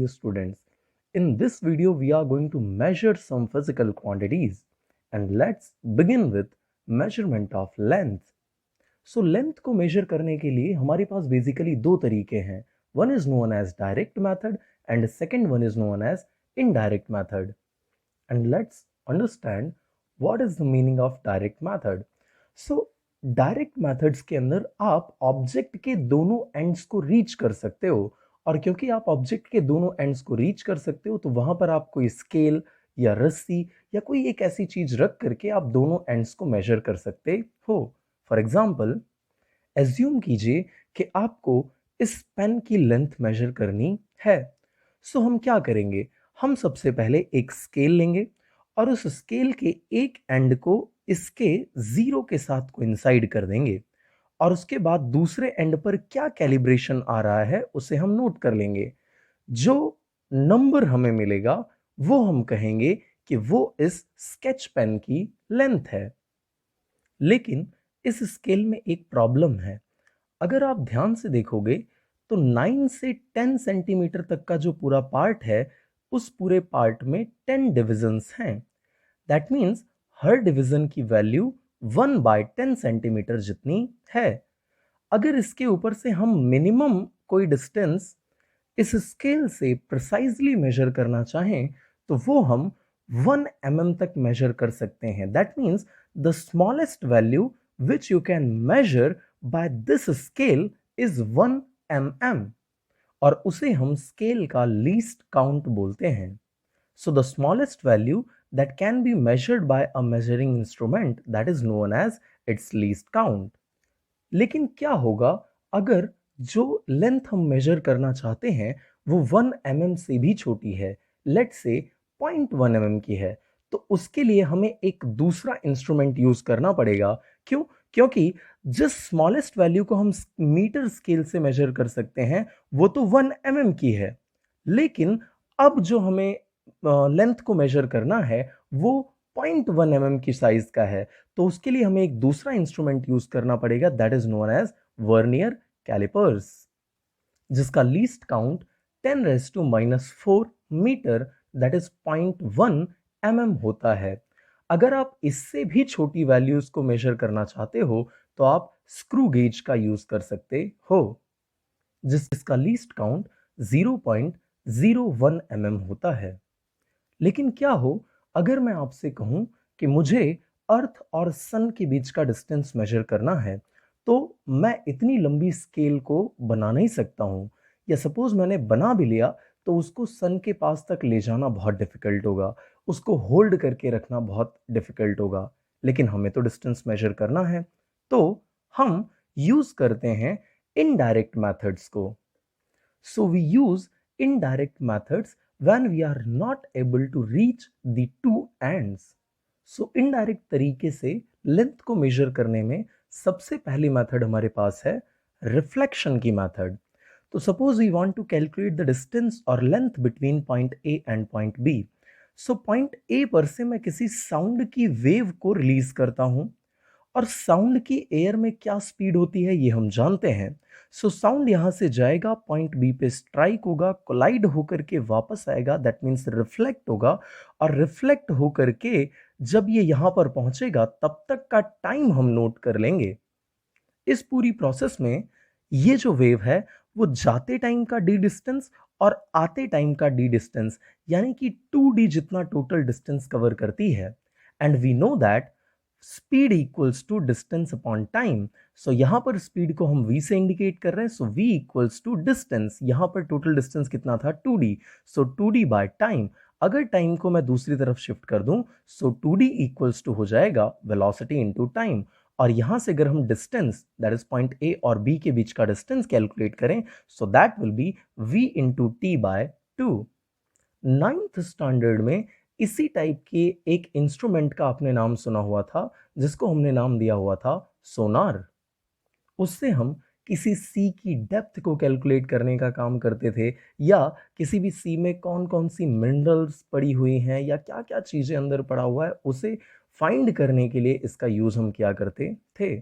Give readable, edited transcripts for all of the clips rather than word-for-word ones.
dear students. In this video, we are going to measure some physical quantities. And let's begin with measurement of length. So length को measure करने के लिए हमारे पास basically दो तरीके हैं. One is known as direct method and the second one is known as indirect method. And let's understand what is the meaning of direct method. So direct methods के अंदर आप ऑब्जेक्ट के दोनों एंड्स को reach कर सकते हो, और क्योंकि आप ऑब्जेक्ट के दोनों एंड्स को रीच कर सकते हो तो वहां पर आप कोई स्केल या रस्सी या कोई एक ऐसी चीज रख करके आप दोनों एंड्स को मेजर कर सकते हो. फॉर एग्जाम्पल, एज्यूम कीजिए कि आपको इस पेन की लेंथ मेजर करनी है. सो हम क्या करेंगे, हम सबसे पहले एक स्केल लेंगे और उस स्केल के एक एंड को इसके जीरो के साथ कोइंसाइड कर देंगे, और उसके बाद दूसरे एंड पर क्या कैलिब्रेशन आ रहा है उसे हम नोट कर लेंगे. जो नंबर हमें मिलेगा वो हम कहेंगे कि वो इस स्केच पेन की लेंथ है. लेकिन इस स्केल में एक प्रॉब्लम है. अगर आप ध्यान से देखोगे तो 9 से 10 सेंटीमीटर तक का जो पूरा पार्ट है उस पूरे पार्ट में 10 डिविजन्स हैं. दैट मीन्स हर डिवीजन की वैल्यू 1/10 सेंटीमीटर जितनी है. अगर इसके ऊपर से हम मिनिमम कोई डिस्टेंस इस स्केल से प्रिसाइजली मेजर करना चाहें तो वो हम 1 mm तक मेजर कर सकते हैं. That means the smallest value which you can measure by this scale is 1 mm, और उसे हम स्केल का लीस्ट काउंट बोलते हैं. So the smallest value that can be measured by a measuring instrument that is known as its least count. लेकिन क्या होगा अगर जो लेंथ हम मेजर करना चाहते हैं वो 1 mm से भी छोटी है, लेट्स से 0.1 mm की है, तो उसके लिए हमें एक दूसरा इंस्ट्रूमेंट यूज करना पड़ेगा. क्यों? क्योंकि जिस स्मॉलेस्ट वैल्यू को हम मीटर स्केल से मेजर कर सकते हैं वो तो 1 mm की है, लेकिन अब जो हमें लेंथ को मेजर करना है वो 0.1 mm की साइज का है, तो उसके लिए हमें एक दूसरा इंस्ट्रूमेंट यूज करना पड़ेगा that is known as vernier callipers, जिसका least count 10⁻⁻⁴ metre that is 0.1 mm होता है. अगर आप इससे भी छोटी वैल्यूज को मेजर करना चाहते हो तो आप स्क्रू गेज का यूज कर सकते हो, जिसका लीस्ट काउंट 0.01 mm होता है. लेकिन क्या हो अगर मैं आपसे कहूं कि मुझे अर्थ और सन के बीच का डिस्टेंस मेजर करना है, तो मैं इतनी लंबी स्केल को बना नहीं सकता हूं, या सपोज मैंने बना भी लिया तो उसको सन के पास तक ले जाना बहुत डिफिकल्ट होगा, उसको होल्ड करके रखना बहुत डिफिकल्ट होगा. लेकिन हमें तो डिस्टेंस मेजर करना है, तो हम यूज करते हैं इनडायरेक्ट मेथड्स को. So we use indirect methods when we are not able to reach the two ends. So indirect तरीके से लेंथ को मेजर करने में सबसे पहली मेथड हमारे पास है रिफ्लेक्शन की मेथड. तो suppose we want to calculate the distance और length between point A and point B. So point A पर से मैं किसी साउंड की वेव को रिलीज करता हूं, और साउंड की एयर में क्या स्पीड होती है ये हम जानते हैं. सो साउंड यहां से जाएगा, पॉइंट बी पे स्ट्राइक होगा, कोलाइड होकर के वापस आएगा, दैट मीन्स रिफ्लेक्ट होगा, और रिफ्लेक्ट होकर के जब ये यहां पर पहुंचेगा तब तक का टाइम हम नोट कर लेंगे. इस पूरी प्रोसेस में ये जो वेव है वो जाते टाइम का डी डिस्टेंस और आते टाइम का डी डिस्टेंस यानी कि 2d जितना टोटल डिस्टेंस कवर करती है. And we know that speed equals to distance upon time. So यहां पर स्पीड को हम v से इंडिकेट कर रहे हैं, सो v इक्वल्स टू डिस्टेंस. यहां पर टोटल डिस्टेंस कितना था 2d, so 2d by time. अगर टाइम को मैं दूसरी तरफ शिफ्ट कर दूं सो 2d इक्वल्स टू हो जाएगा वेलोसिटी इनटू टाइम, और यहां से अगर हम distance that is point A और बी के बीच का डिस्टेंस कैलकुलेट करें so that will be v into T by 2. 9th standard में इसी टाइप के एक इंस्ट्रूमेंट का आपने नाम सुना हुआ था जिसको हमने नाम दिया हुआ था सोनार. उससे हम किसी सी की डेप्थ को कैलकुलेट करने का काम करते थे, या किसी भी सी में कौन कौन सी मिनरल्स पड़ी हुई हैं या क्या क्या चीज़ें अंदर पड़ा हुआ है उसे फाइंड करने के लिए इसका यूज़ हम किया करते थे.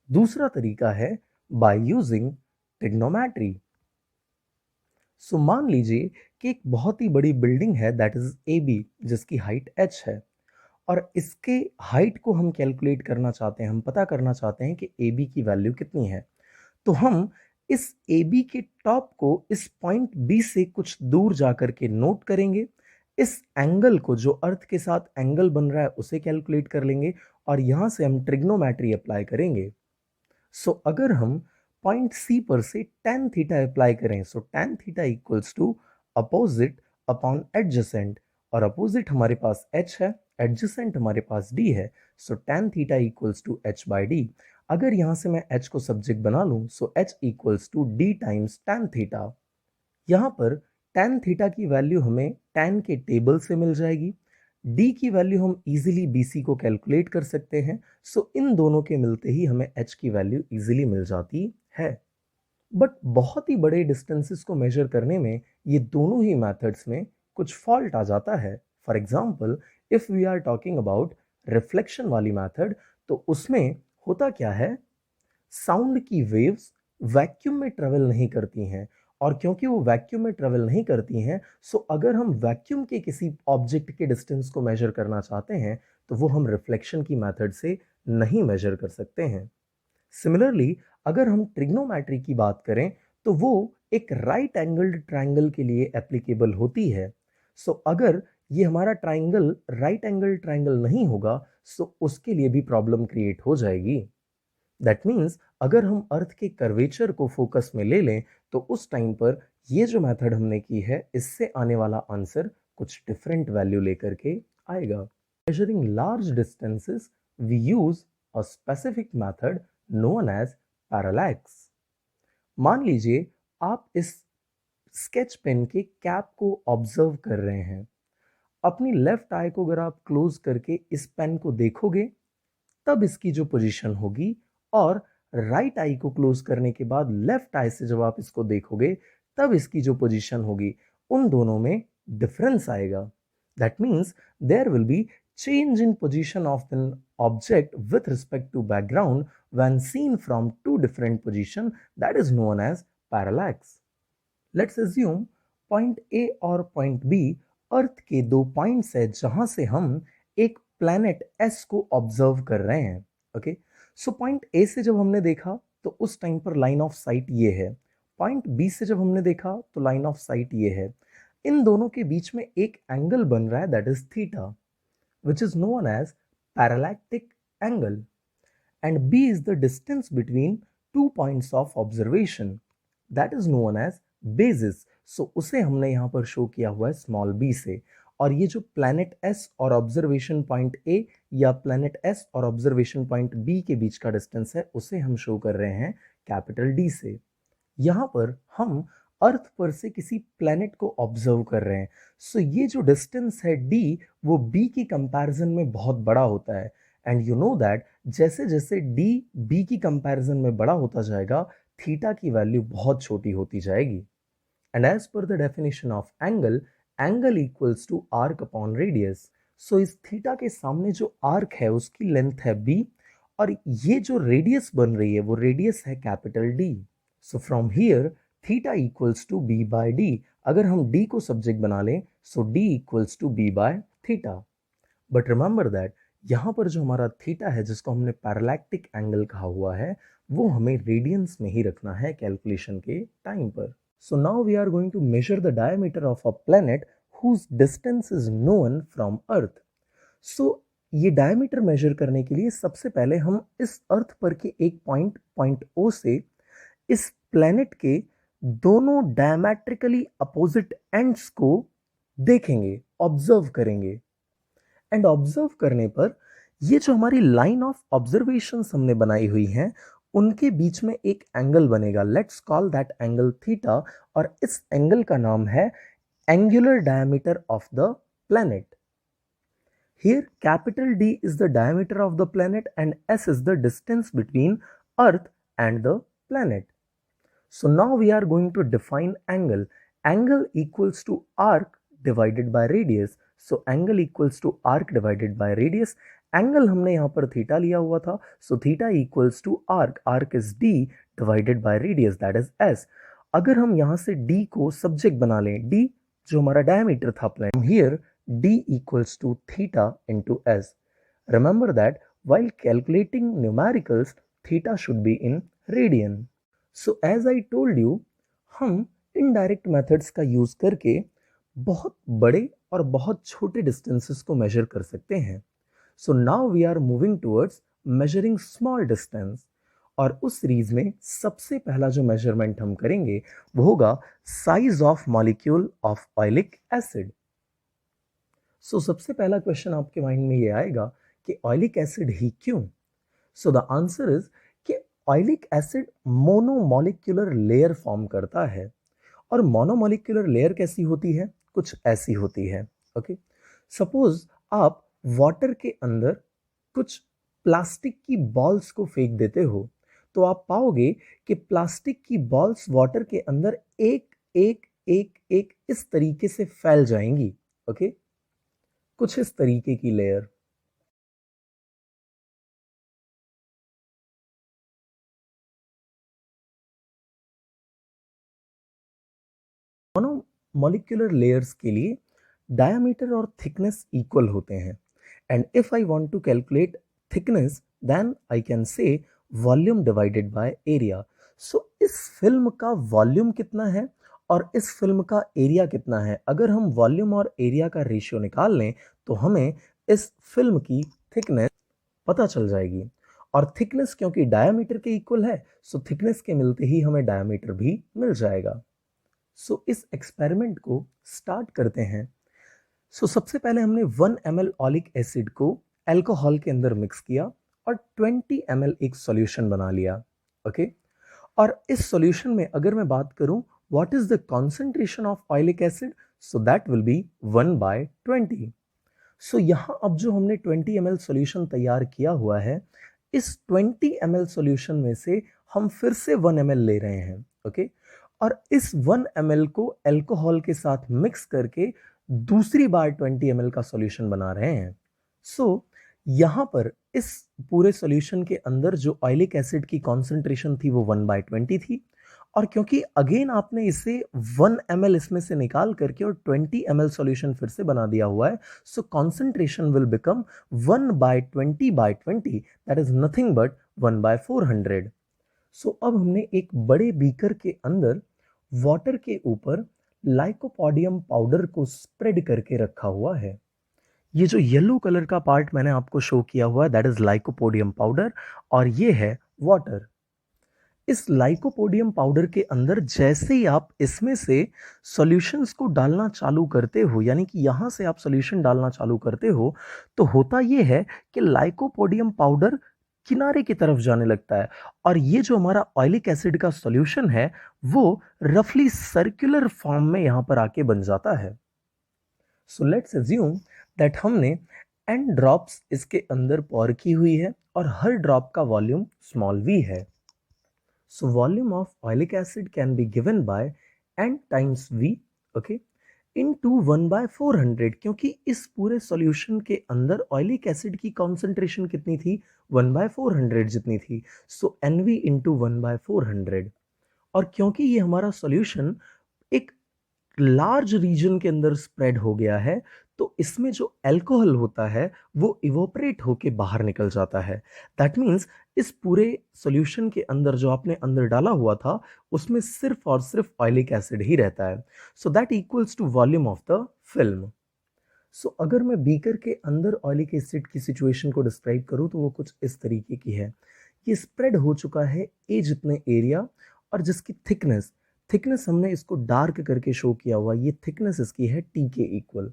दूसरा तरीका है बाय यूजिंग ट्रिग्नोमेट्री. सो मान लीजिए कि एक बहुत ही बड़ी बिल्डिंग है दैट इज ए बी, जिसकी हाइट h है, और इसके हाइट को हम कैलकुलेट करना चाहते हैं, हम पता करना चाहते हैं कि ए बी की वैल्यू कितनी है। तो हम इस ए बी के टॉप को इस पॉइंट बी से कुछ दूर जाकर के नोट करेंगे, इस एंगल को जो अर्थ के साथ एंगल बन रहा है उसे कैलकुलेट कर लेंगे, और यहां से हम ट्रिग्नोमेट्री अप्लाई करेंगे। सो अगर हम पॉइंट सी पर से tan थीटा अप्लाई करें, so tan theta equals to opposite upon adjacent, और अपोजिट हमारे पास h है, एडजेसेंट हमारे पास d है, so tan theta equals to h by D. अगर यहां से मैं h को सब्जेक्ट बना लूं, so h equals to d times tan theta. यहाँ पर tan थीटा की वैल्यू हमें tan के टेबल से मिल जाएगी, d की वैल्यू हम इजीली bc को कैलकुलेट कर सकते हैं, सो इन दोनों के मिलते ही हमें h की वैल्यू इजीली मिल जाती है। बट बहुत ही बड़े डिस्टेंसेस को मेजर करने में ये दोनों ही मेथड्स में कुछ फॉल्ट आ जाता है। For example, if we are talking about reflection वाली मेथड, तो उसमें होता क्या है, साउंड की वेव्स वैक्यूम में ट्रेवल नहीं करती हैं, और क्योंकि वो वैक्यूम में ट्रेवल नहीं करती हैं, सो अगर हम वैक्यूम के किसी ऑब्जेक्ट के डिस्टेंस को मेजर करना चाहते हैं तो वो हम रिफ्लेक्शन की मेथड से नहीं मेजर कर सकते हैं। सिमिलरली, अगर हम ट्रिग्नोमेट्री की बात करें तो वो एक राइट एंगल्ड ट्राइंगल के लिए एप्लीकेबल होती है। सो अगर ये हमारा ट्राइंगल राइट एंगल ट्राइंगल नहीं होगा, सो उसके लिए भी प्रॉब्लम क्रिएट हो जाएगी। दैट मीन्स अगर हम अर्थ के कर्वेचर को फोकस में ले लें तो उस टाइम पर ये जो मेथड हमने की है इससे आने वाला आंसर कुछ डिफरेंट वैल्यू लेकर के आएगा। Measuring large distances we use a specific method known as parallax. मान लीजिए आप इस स्केच पेन के कैप को ऑब्जर्व कर रहे हैं। अपनी लेफ्ट आई को अगर आप क्लोज करके इस पेन को देखोगे तब इसकी जो पोजीशन होगी, और राइट आई को क्लोज करने के बाद लेफ्ट आई से जब आप इसको देखोगे तब इसकी जो पोजीशन होगी, उन दोनों में डिफरेंस आएगा। That means there will be change in position of an object with respect to background when seen from two different positions, that is known as parallax. Let's assume point A और point B अर्थ के दो points है जहां से हम एक planet S को observe कर रहे हैं। ओके, सो पॉइंट A से जब हमने देखा तो उस टाइम पर लाइन ऑफ साइट ये है, पॉइंट B से जब हमने देखा तो लाइन ऑफ साइट ये है। इन दोनों के बीच में एक एंगल बन रहा है that is theta, which is known as parallactic angle, and b is the distance between two points of observation, that is known as basis. So उसे हमने यहाँ पर शो किया हुआ है स्मॉल b से, और ये जो प्लैनेट s और ऑब्जर्वेशन पॉइंट a या प्लैनेट s और ऑब्जर्वेशन पॉइंट b के बीच का डिस्टेंस है उसे हम शो कर रहे हैं कैपिटल D से। यहाँ पर हम अर्थ पर से किसी प्लैनेट को ऑब्जर्व कर रहे हैं, सो ये जो डिस्टेंस है d वो b की कंपैरिजन में बहुत बड़ा होता है, एंड यू नो दैट जैसे जैसे d b की कंपैरिजन में बड़ा होता जाएगा थीटा की वैल्यू बहुत छोटी होती जाएगी। एंड एज पर the definition of angle, angle equals to arc upon radius. So इस थीटा के सामने जो आर्क है उसकी लेंथ है b, और ये जो रेडियस बन रही है वो रेडियस है capital D। So from here theta equals to b by d। अगर हम d को सब्जेक्ट बना लें so d equals to b by theta. But remember that यहाँ पर जो हमारा थीटा है जिसको हमने पैरालैक्टिक एंगल कहा हुआ है वो हमें रेडियंस में ही रखना है कैलकुलेशन के टाइम पर। So now we are going to measure the diameter of a planet whose distance is known from earth. So ये डायमीटर मेजर करने के लिए सबसे पहले हम इस अर्थ पर के एक पॉइंट O से इस प्लैनेट के दोनों डायमेट्रिकली अपोजिट एंड्स को देखेंगे, ऑब्जर्व करेंगे, एंड ऑब्जर्व करने पर ये जो हमारी लाइन ऑफ ऑब्जर्वेशंस हमने बनाई हुई हैं उनके बीच में एक एंगल बनेगा, let's call that angle theta, और इस एंगल का नाम है angular diameter of the planet. Here capital D is the diameter of the planet and S is the distance between Earth and the planet. So now we are going to define angle. Angle equals to arc divided by radius. So angle equals to arc divided by radius. Angle हमने यहाँ पर theta लिया हुआ था, so theta equals to arc. Arc is D divided by radius, that is S. अगर हम यहाँ से D को सब्जेक्ट बना लें, D जो हमारा डायमीटर था plane, here d equals to theta into s. Remember that while calculating numericals, theta should be in radian. So as I told you, हम इनडायरेक्ट मेथड्स का यूज करके बहुत बड़े और बहुत छोटे डिस्टेंसेस को मेजर कर सकते हैं. So now we are moving towards measuring small distance. और उस सीरीज में सबसे पहला जो मेजरमेंट हम करेंगे वो होगा size of molecule of oleic acid. So सबसे पहला क्वेश्चन आपके माइंड में ये आएगा कि ऑयलिक एसिड ही क्यों. सो द आंसर इज कि ऑयलिक एसिड मोनोमोलिक्यूलर लेयर फॉर्म करता है. और मोनोमोलिक्यूलर लेयर कैसी होती है, कुछ ऐसी होती है. ओके, सपोज आप वाटर के अंदर कुछ प्लास्टिक की बॉल्स को फेंक देते हो, तो आप पाओगे कि प्लास्टिक की बॉल्स वाटर के अंदर एक एक एक एक इस तरीके से फैल जाएंगी. ओके, कुछ इस तरीके की लेयर. मोनोमोलिक्यूलर लेयर्स के लिए डायमीटर और थिकनेस इक्वल होते हैं. And if I want to calculate thickness, then I can say volume divided by area. So इस फिल्म का वॉल्यूम कितना है और इस फिल्म का एरिया कितना है, अगर हम वॉल्यूम और एरिया का रेशियो निकाल लें तो हमें इस फिल्म की थिकनेस पता चल जाएगी. और थिकनेस क्योंकि डायमीटर के इक्वल है, सो थिकनेस के मिलते ही हमें डायमीटर भी मिल जाएगा. सो इस एक्सपेरिमेंट को स्टार्ट करते हैं. सबसे पहले हमने 1 ml ऑलिक एसिड को अल्कोहल के अंदर मिक्स किया और 20 ml एक सॉल्यूशन बना लिया. ओके, और इस सॉल्यूशन में अगर मैं बात करूं what is the concentration of oleic acid, so that will B 1/20. सो यहां अब जो हमने 20 ml सॉल्यूशन तैयार किया हुआ है, इस 20 ml सॉल्यूशन में से हम फिर से 1 ml ले रहे हैं. ओके, और इस 1 ml को अल्कोहल के साथ मिक्स करके दूसरी बार 20 ml का सॉल्यूशन बना रहे हैं. सो यहां पर इस पूरे सॉल्यूशन के अंदर जो ऑयलिक एसिड की कॉन्सेंट्रेशन थी वो 1/20 थी. और क्योंकि अगेन आपने इसे 1 ml इसमें से निकाल करके और 20 ml सॉल्यूशन फिर से बना दिया हुआ है, सो concentration will become 1/20/20, that is nothing but 1/400. सो अब हमने एक बड़े बीकर के अंदर वाटर के ऊपर लाइकोपोडियम पाउडर को स्प्रेड करके रखा हुआ है. ये जो येलो कलर का पार्ट मैंने आपको शो किया हुआ है दैट इज लाइकोपोडियम पाउडर, और ये है वाटर. इस लाइकोपोडियम पाउडर के अंदर जैसे ही आप इसमें से सॉल्यूशंस को डालना चालू करते हो, यानी कि यहां से आप सॉल्यूशन डालना चालू करते हो, तो होता यह है कि लाइकोपोडियम पाउडर किनारे की तरफ जाने लगता है और ये जो हमारा ऑयलिक एसिड का सॉल्यूशन है वो रफली सर्कुलर फॉर्म में यहां पर आके बन जाता है. सो लेट्स अज्यूम दैट हमने n ड्रॉप्स इसके अंदर पॉर की हुई है और हर ड्रॉप का वॉल्यूम स्मॉल v है. So volume of oilic acid can be given by n times V, okay, into 1/400. क्योंकि इस पूरे सॉल्यूशन के अंदर ऑयलिक एसिड की कॉन्सेंट्रेशन कितनी थी, 1/400 जितनी थी. सो NV इंटू 1/400. और क्योंकि ये हमारा सॉल्यूशन एक लार्ज रीजन के अंदर स्प्रेड हो गया है, तो इसमें जो अल्कोहल होता है वो इवोपरेट होके बाहर निकल जाता है. दैट मीन्स इस पूरे सॉल्यूशन के अंदर जो आपने अंदर डाला हुआ था उसमें सिर्फ और सिर्फ ऑयलिक एसिड ही रहता है. So that equals to volume of the film. So अगर मैं बीकर के अंदर ऑयलिक एसिड की सिचुएशन को डिस्क्राइब करूं तो वो कुछ इस तरीके की है. ये स्प्रेड हो चुका है ए जितने एरिया, और जिसकी थिकनेस थिकनेस हमने इसको डार्क करके शो किया हुआ, ये थिकनेस इसकी है टी के इक्वल.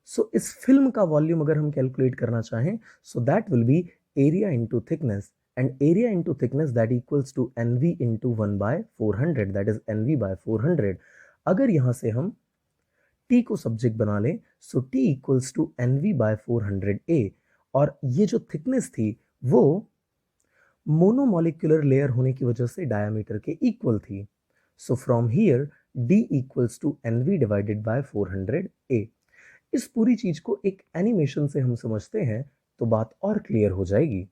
सो इस फिल्म का वॉल्यूम अगर हम कैलकुलेट करना चाहें, so that will be area into thickness, and area into thickness that equals to NV into 1/400, that is NV/400. अगर यहां से हम टी को सब्जेक्ट बना लें, so T equals to NV/400A. और ये जो थिकनेस थी वो मोनोमोलिक्यूलर लेयर होने की वजह से डायमीटर के इक्वल थी. So from here D equals to NV divided by 400A. इस पूरी चीज को एक एनिमेशन से हम समझते हैं तो बात और क्लियर हो जाएगी.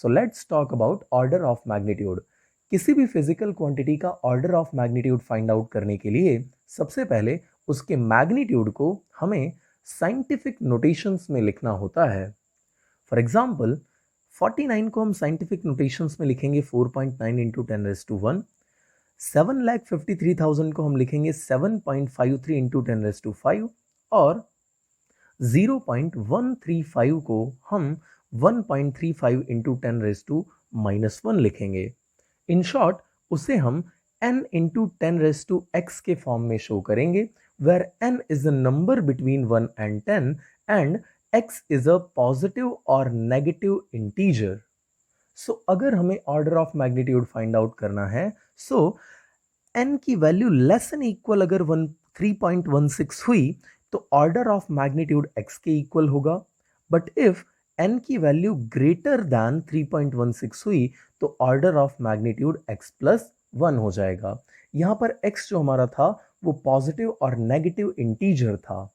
So let's talk about order of magnitude. किसी भी फिजिकल क्वांटिटी का order of magnitude find out करने के लिए सबसे पहले उसके मैग्नीट्यूड को हमें साइंटिफिक नोटेशंस में लिखना होता है। फॉर एग्जाम्पल 49 को हम साइंटिफिक नोटेशंस में लिखेंगे 4.9 इंटू 10⁻⁴। 7,53,000 को हम लिखेंगे 7.53 इंटू 10⁵ और 0.135 को हम 1.35 इंटू 10⁻⁻1 लिखेंगे। इन शॉर्ट उसे हम n इंटू 10⁻x के फॉर्म में शो करेंगे, where n is a number between 1 and 10 and x is a positive और नेगेटिव इंटीजर। सो अगर हमें order of magnitude find out करना है, सो n की वैल्यू लेस एन इक्वल अगर 3.16 हुई तो ऑर्डर ऑफ मैग्नीट्यूड x के इक्वल होगा, बट इफ n की वैल्यू ग्रेटर दैन 3.16 हुई तो order of magnitude x plus 1 हो जाएगा। यहाँ पर x जो हमारा था वो पॉजिटिव और नेगेटिव इंटीजर था।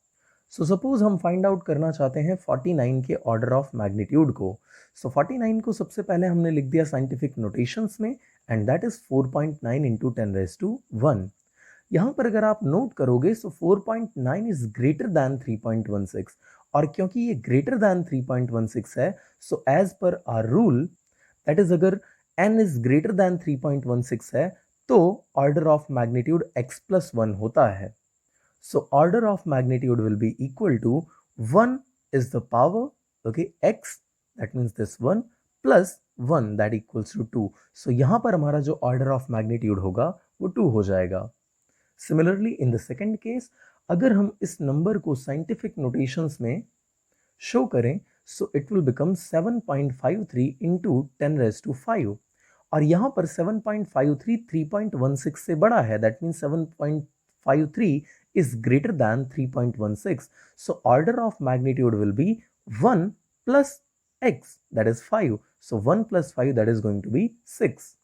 सो सपोज हम फाइंड आउट करना चाहते हैं 49 के ऑर्डर ऑफ मैग्नीट्यूड को। सो 49 को सबसे पहले हमने लिख दिया साइंटिफिक नोटेशंस में, एंड दैट इज 4.9 इंटू 10⁻1। यहाँ पर अगर आप नोट करोगे सो 4.9 इज ग्रेटर दैन 3.16, और क्योंकि ये ग्रेटर दैन 3.16 है, so as per our rule that is अगर n इज ग्रेटर दैन 3.16 है तो order of magnitude x plus 1 होता है। So order of magnitude will be equal to 1 is the power, okay, x, that means this one, plus 1 that equals to 2. So यहाँ पर हमारा जो order of magnitude होगा वो 2 हो जाएगा। Similarly in the second case, अगर हम इस नंबर को scientific notations में शो करें, so it will become 7.53 into 10⁵, और यहाँ पर 7.53 3.16 से बड़ा है, that means 7.53 is greater than 3.16. So order of magnitude will be 1 plus x, that is 5. So 1 plus 5, that is going to be 6.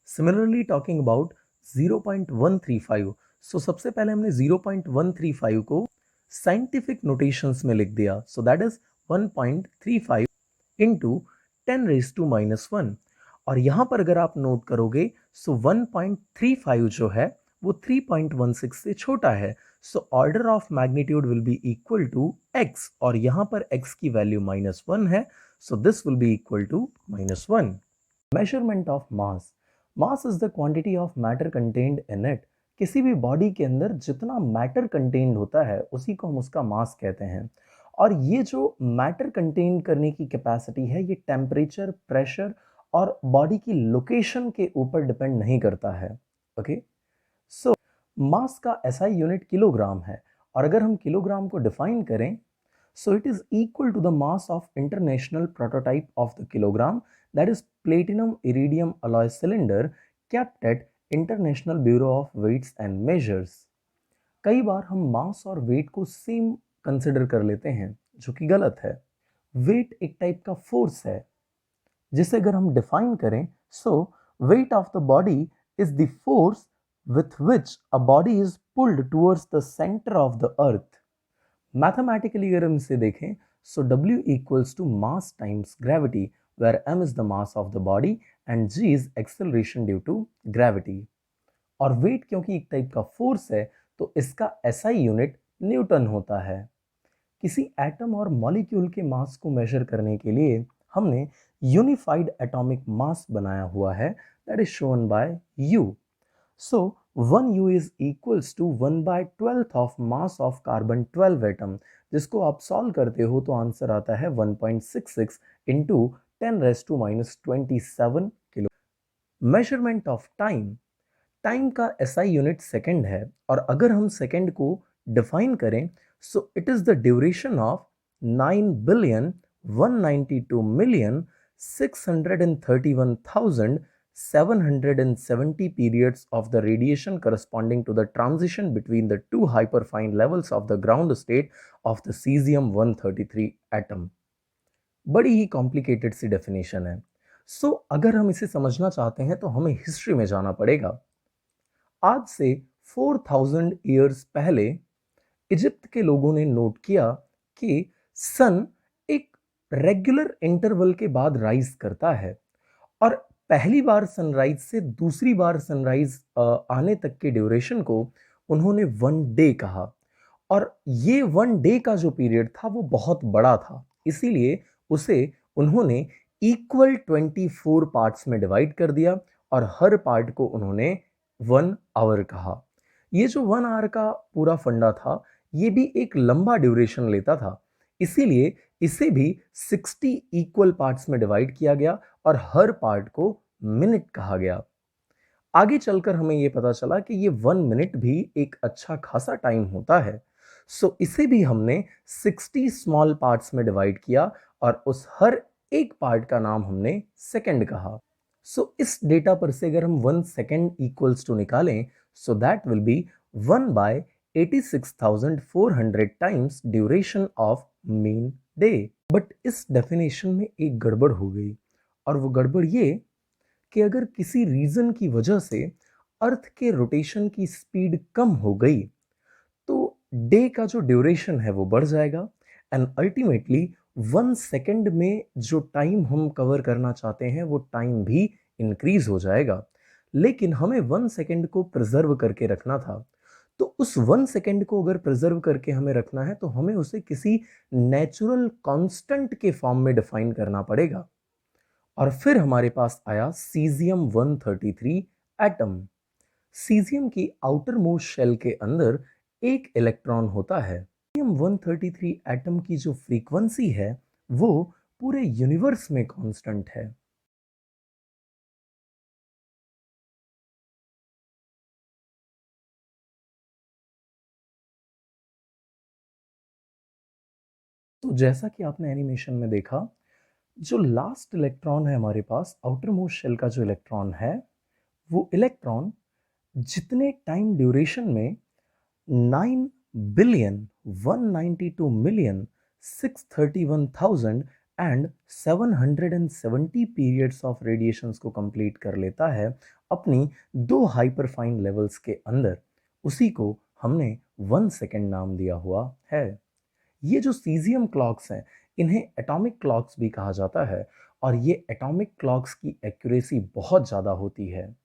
Similarly talking about 0.135. So सबसे पहले हमने 0.135 को scientific notations में लिख दिया. So that is 1.35 into 10⁻⁻1. और यहाँ पर अगर आप नोट करोगे so 1.35 जो है वो 3.16 से छोटा है। So order of magnitude will be equal to x, और यहाँ पर x की वैल्यू -1 है, so this will be equal to -1। Measurement of mass. Mass is the quantity of matter contained in it. किसी भी बॉडी के अंदर जितना मैटर कंटेन्ड होता है उसी को हम उसका मास कहते हैं। और ये जो मैटर कंटेन करने की कैपेसिटी है ये टेम्परेचर, प्रेशर और बॉडी की लोकेशन के ऊपर डिपेंड नहीं करता है। ओके, सो मास का SI यूनिट किलोग्राम है, और अगर हम किलोग्राम को डिफाइन करें so it is equal to the mass of international prototype of the kilogram, that is platinum iridium alloy cylinder kept at International Bureau of Weights and Measures. कई बार हम मास और वेट को सेम कंसिडर कर लेते हैं, जो कि गलत है। वेट एक टाइप का फोर्स है, जिसे अगर हम डिफाइन करें so weight of the body is the force with which a body is pulled towards the center of the earth. Mathematically अगर हम इसे देखें so W equals to mass times gravity, where m is the mass of the body and g is acceleration due to gravity. और weight क्योंकि एक type का force है तो इसका SI यूनिट न्यूटन होता है। किसी एटम और मॉलिक्यूल के मास को मेजर करने के लिए हमने यूनिफाइड एटॉमिक मास बनाया हुआ है, that is shown by U. So 1 U is equals to 1/12 of mass of carbon 12 atom, जिसको आप सॉल्व करते हो तो आंसर आता है 1.66 into 10⁻⁻27 kilo. Measurement of time. Time का SI यूनिट सेकंड है, और अगर हम सेकंड को डिफाइन करें so it is the duration of 9,192,631,770 periods of the radiation corresponding to the transition between the two hyperfine levels of the ground state of the cesium-133 atom. बड़ी ही complicated सी definition है। सो अगर हम इसे समझना चाहते हैं तो हमें हिस्ट्री में जाना पड़ेगा। आज से 4000 ईयर्स पहले इजिप्ट के लोगों ने नोट किया कि सन एक रेगुलर इंटरवल के बाद राइज करता है और पहली बार सनराइज से दूसरी बार सनराइज आने तक के ड्यूरेशन को उन्होंने 1 डे कहा। और ये 1 डे का जो पीरियड था वो बहुत बड़ा था, इसीलिए उसे उन्होंने इक्वल 24 पार्ट्स में डिवाइड कर दिया और हर पार्ट को उन्होंने 1 आवर कहा। ये जो 1 आवर का पूरा फंडा था, ये भी एक लंबा ड्यूरेशन लेता था, इसीलिए इसे भी 60 इक्वल पार्ट्स में डिवाइड किया गया और हर पार्ट को मिनट कहा गया। आगे चलकर हमें यह पता चला कि ये 1 मिनट भी एक अच्छा खासा टाइम होता है, सो इसे भी हमने 60 स्मॉल पार्ट्स में डिवाइड किया और उस हर एक पार्ट का नाम हमने सेकंड कहा। सो इस डेटा पर से अगर हम 1 सेकंड इक्वल्स टू निकालें, सो that will B 1/86,400 times duration of mean day. But इस डेफिनेशन में एक गड़बड़ हो गई, और वो गड़बड़ ये कि अगर किसी रीजन की वजह से अर्थ के रोटेशन की स्पीड कम हो गई तो डे का जो ड्यूरेशन है वो बढ़ जाएगा एंड अल्टीमेटली 1 सेकंड में जो टाइम हम कवर करना चाहते हैं वो टाइम भी इंक्रीज हो जाएगा। लेकिन हमें 1 सेकंड को प्रिजर्व करके रखना था, तो उस 1 सेकंड को अगर प्रिजर्व करके हमें रखना है तो हमें उसे किसी नेचुरल कांस्टेंट के फॉर्म में डिफाइन करना पड़ेगा। और फिर हमारे पास आया सीजियम 133 एटम। सीजियम की आउटर मोस्ट शेल के अंदर एक इलेक्ट्रॉन होता है। सीजियम 133 एटम की जो फ्रीक्वेंसी है वो पूरे यूनिवर्स में कांस्टेंट है। तो जैसा कि आपने एनिमेशन में देखा, जो लास्ट इलेक्ट्रॉन है हमारे पास, आउटर मोस्ट शेल का जो इलेक्ट्रॉन है, वो इलेक्ट्रॉन जितने टाइम ड्यूरेशन में 9,192,631,000 एंड 770 पीरियड्स ऑफ रेडिएशंस को कंप्लीट कर लेता है अपनी दो हाइपरफाइन लेवल्स के अंदर, उसी को हमने 1 सेकंड नाम दिया हुआ है। ये जो सीजियम क्लॉक्स हैं, इन्हें एटॉमिक क्लॉक्स भी कहा जाता है और ये एटॉमिक क्लॉक्स की एक्यूरेसी बहुत ज़्यादा होती है।